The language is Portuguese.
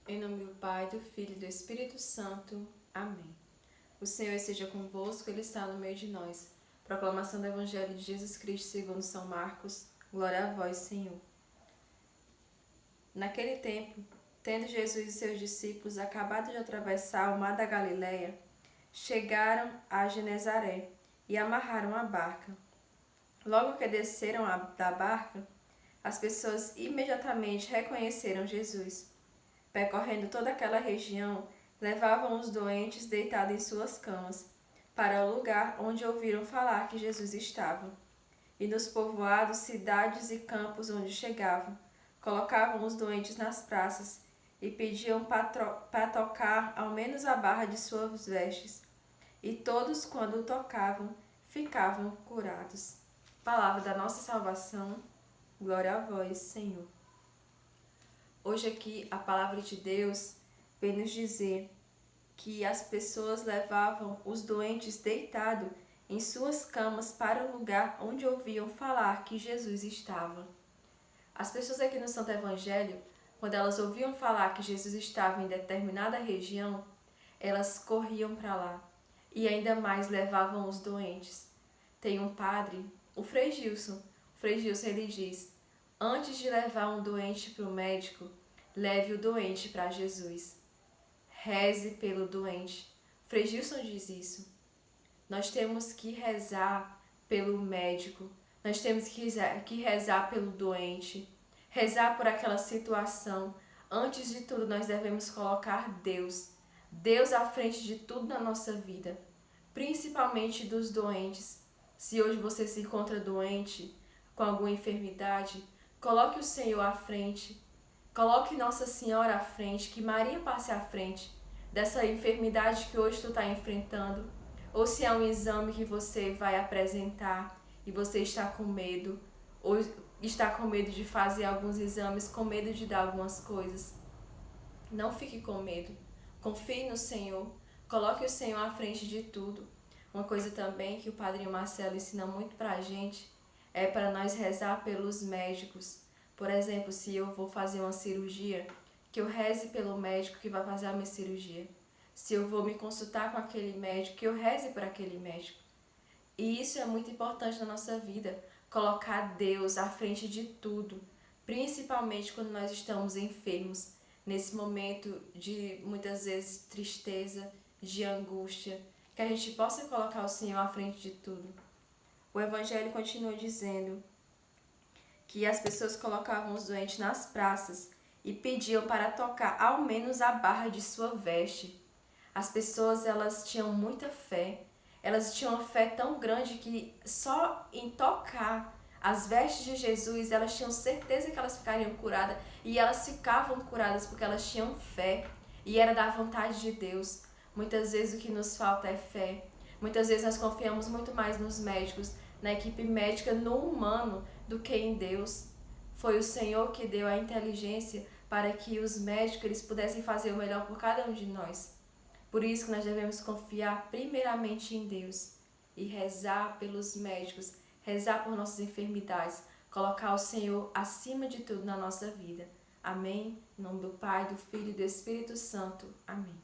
Em nome do Pai, do Filho e do Espírito Santo. Amém. O Senhor esteja convosco, Ele está no meio de nós. Proclamação do Evangelho de Jesus Cristo segundo São Marcos. Glória a vós, Senhor. Naquele tempo, tendo Jesus e seus discípulos acabado de atravessar o mar da Galileia, chegaram a Genezaré e amarraram a barca. Logo que desceram da barca, as pessoas imediatamente reconheceram Jesus. Percorrendo toda aquela região, levavam os doentes deitados em suas camas, para o lugar onde ouviram falar que Jesus estava. E nos povoados, cidades e campos onde chegavam, colocavam os doentes nas praças e pediam para tocar ao menos a barra de suas vestes. E todos, quando o tocavam, ficavam curados. Palavra da nossa salvação, glória a vós, Senhor. Hoje aqui a palavra de Deus vem nos dizer que as pessoas levavam os doentes deitados em suas camas para o lugar onde ouviam falar que Jesus estava. As pessoas aqui no Santo Evangelho, quando elas ouviam falar que Jesus estava em determinada região, elas corriam para lá e ainda mais levavam os doentes. Tem um padre, o Frei Gilson. O Frei Gilson ele diz: antes de levar um doente para o médico, leve o doente para Jesus. Reze pelo doente. Frei Gilson diz isso. Nós temos que rezar pelo médico. Nós temos que rezar pelo doente. Rezar por aquela situação. Antes de tudo, nós devemos colocar Deus. Deus à frente de tudo na nossa vida. Principalmente dos doentes. Se hoje você se encontra doente, com alguma enfermidade, coloque o Senhor à frente. Coloque Nossa Senhora à frente, que Maria passe à frente dessa enfermidade que hoje tu está enfrentando. Ou se é um exame que você vai apresentar e você está com medo, ou está com medo de fazer alguns exames, com medo de dar algumas coisas. Não fique com medo. Confie no Senhor. Coloque o Senhor à frente de tudo. Uma coisa também que o Padre Marcelo ensina muito pra gente é para nós rezar pelos médicos. Por exemplo, se eu vou fazer uma cirurgia, que eu reze pelo médico que vai fazer a minha cirurgia. Se eu vou me consultar com aquele médico, que eu reze por aquele médico. E isso é muito importante na nossa vida, colocar Deus à frente de tudo, principalmente quando nós estamos enfermos, nesse momento de muitas vezes tristeza, de angústia, que a gente possa colocar o Senhor à frente de tudo. O Evangelho continua dizendo que as pessoas colocavam os doentes nas praças e pediam para tocar ao menos a barra de sua veste. As pessoas elas tinham muita fé, elas tinham uma fé tão grande que só em tocar as vestes de Jesus elas tinham certeza que elas ficariam curadas, e elas ficavam curadas porque elas tinham fé e era da vontade de Deus. Muitas vezes o que nos falta é fé. Muitas vezes nós confiamos muito mais nos médicos, na equipe médica, no humano, do que em Deus. Foi o Senhor que deu a inteligência para que os médicos eles pudessem fazer o melhor por cada um de nós. Por isso que nós devemos confiar primeiramente em Deus e rezar pelos médicos, rezar por nossas enfermidades, colocar o Senhor acima de tudo na nossa vida. Amém? Em nome do Pai, do Filho e do Espírito Santo. Amém.